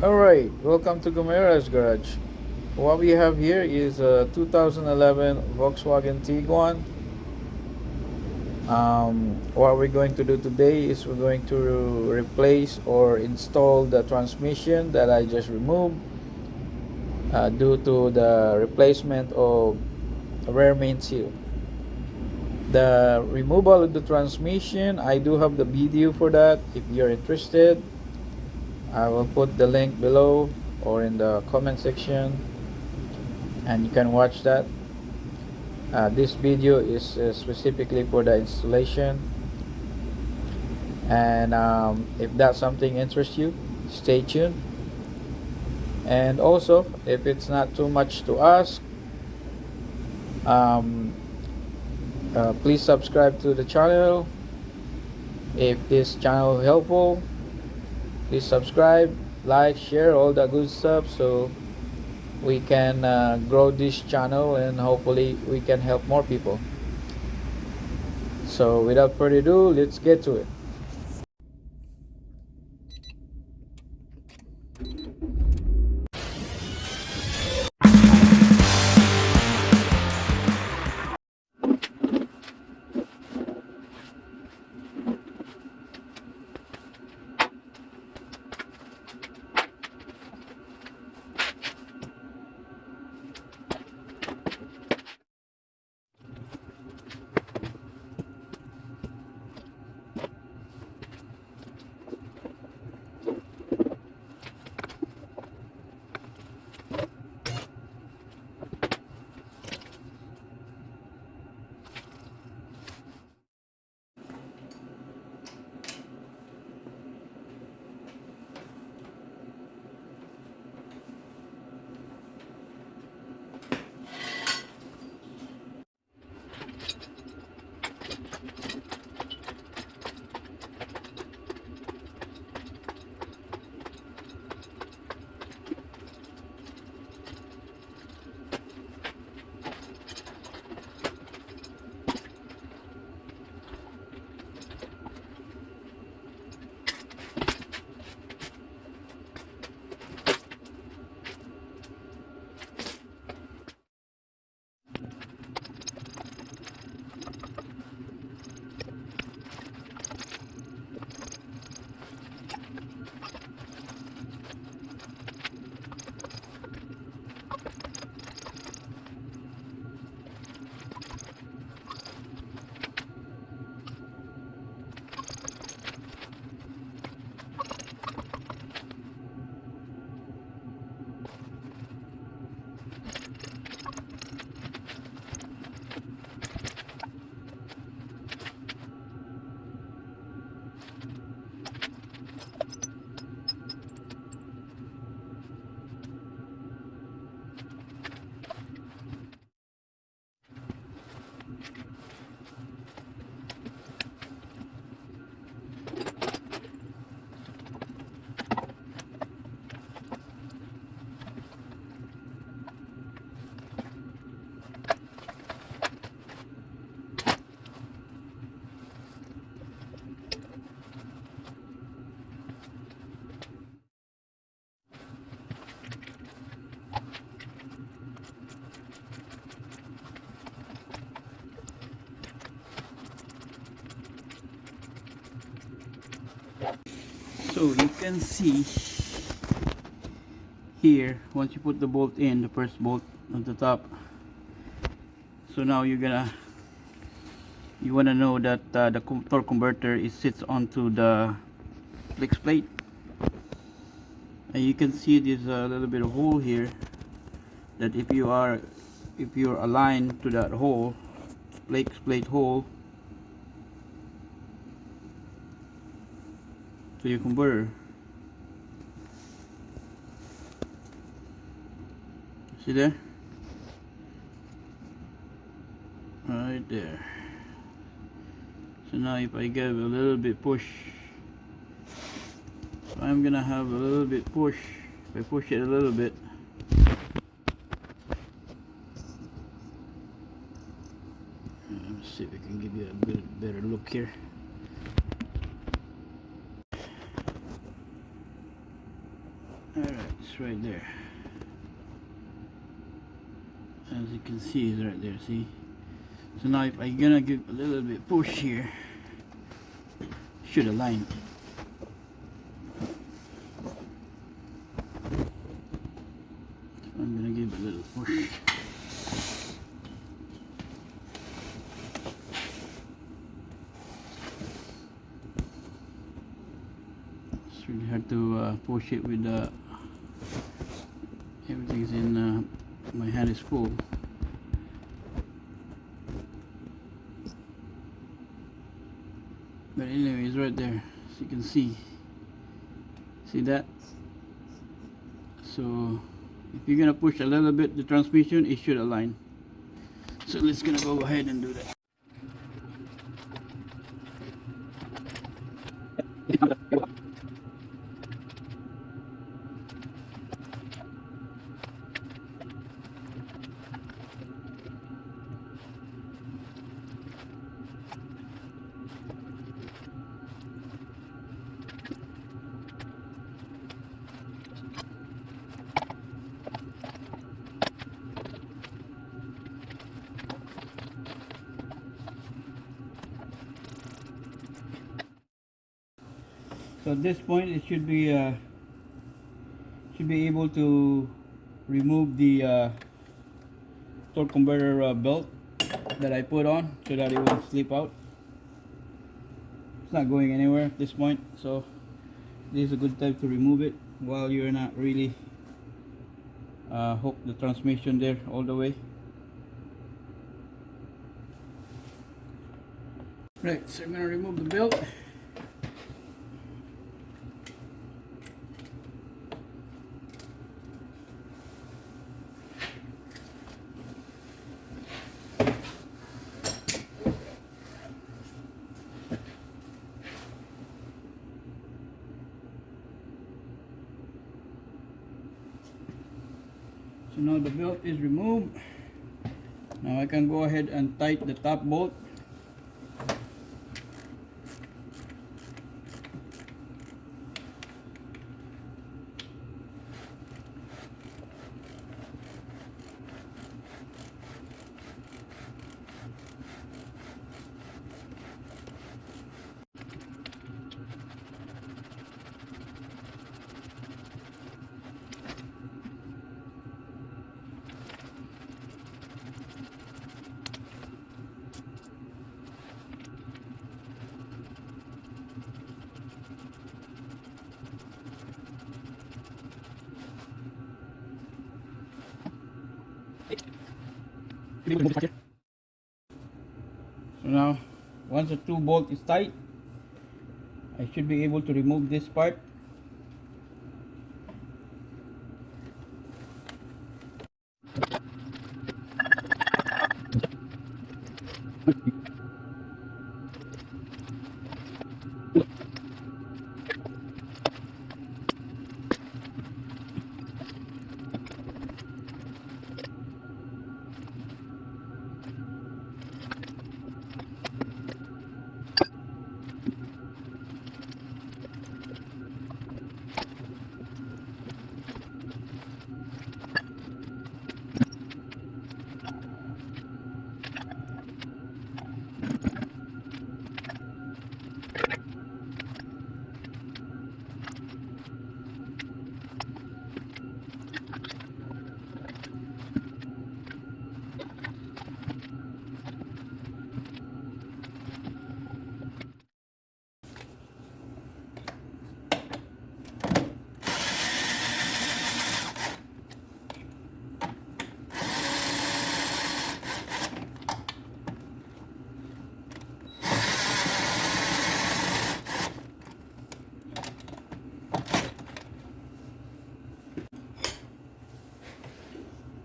Alright, welcome to Gomera's Garage. What we have here is a 2011 Volkswagen Tiguan. What we're going to do today is we're going to replace or install the transmission that I just removed due to the replacement of a rear main seal. The removal of the transmission, I do have the video for that. If you're interested, I will put the link below or in the comment section and you can watch that. This video is specifically for the installation, and if that's something interests you, stay tuned. And also, if it's not too much to ask, um, please subscribe to the channel. If this channel is helpful, please subscribe, like, share, all that good stuff, so we can grow this channel and hopefully we can help more people. So without further ado, let's get to it. So you can see here, once you put the bolt in, the first bolt on the top, so now you want to know that the torque converter sits onto the flex plate, and you can see there's a little bit of hole here, that if you're aligned to that hole, flex plate hole, to your converter. See there? Right there. So now if I give a little bit push, so I'm gonna have a little bit push. If I push it a little bit, let's see if I can give you a bit better look here. Alright, it's right there. As you can see, it's right there, see? So now if I'm gonna give a little bit push here, should align. I'm gonna give a little push. It's really hard to push it with everything's in, my hand is full. But anyway, it's right there, as you can see. See that? So if you're gonna push a little bit the transmission, it should align. So let's gonna go ahead and do that. So at this point, it should be able to remove the torque converter belt that I put on so that it won't slip out. It's not going anywhere at this point, so this is a good time to remove it while you're not really hook the transmission there all the way. Right, so I'm gonna remove the belt. So now the belt is removed. Now I can go ahead and tighten the top bolt. So now, once the 2 bolt is tight, I should be able to remove this part.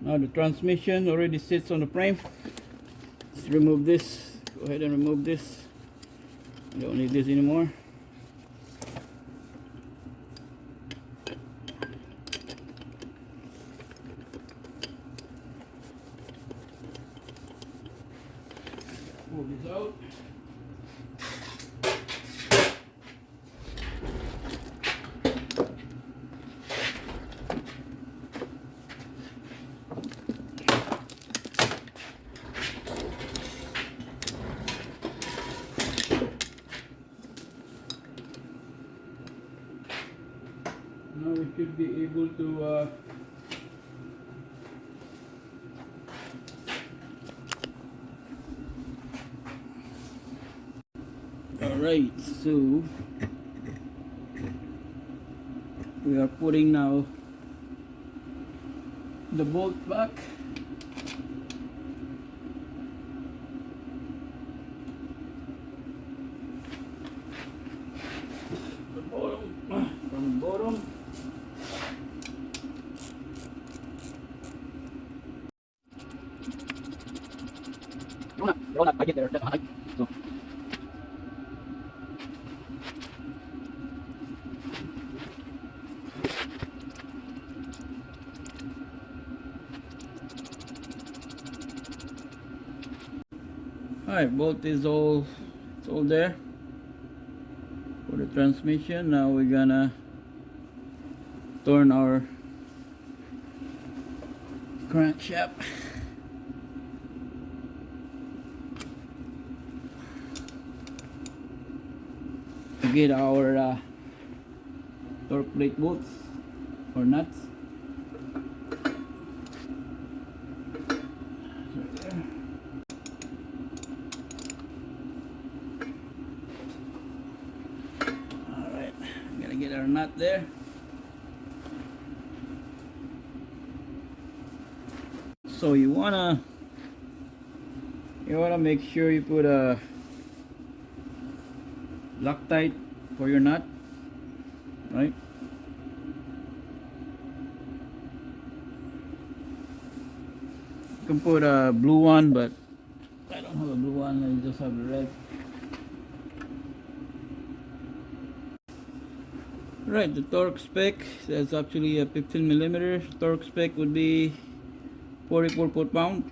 Now the transmission already sits on the frame. Let's remove this. Go ahead and remove this. I don't need this anymore. Pull this out. should be able to alright, so we are putting now the bolt back. The bottom, from the bottom. Roll up, I get there. That's high. So. Alright, bolt is all, it's all there for the transmission. Now we're gonna turn our crankshaft. To get our torque plate bolts or nuts. Right there. Alright, gonna get our nut there. So you wanna make sure you put a Loctite for your nut, right? You can put a blue one, but I don't have a blue one, I just have the red. Right, the torque spec, that's actually a 15 millimeter. Torque spec would be 44 foot-pound.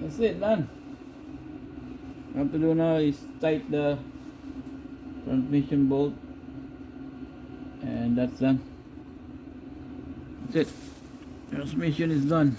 That's it, done. What I have to do now is tighten the transmission bolt, and that's done. That's it. Transmission is done.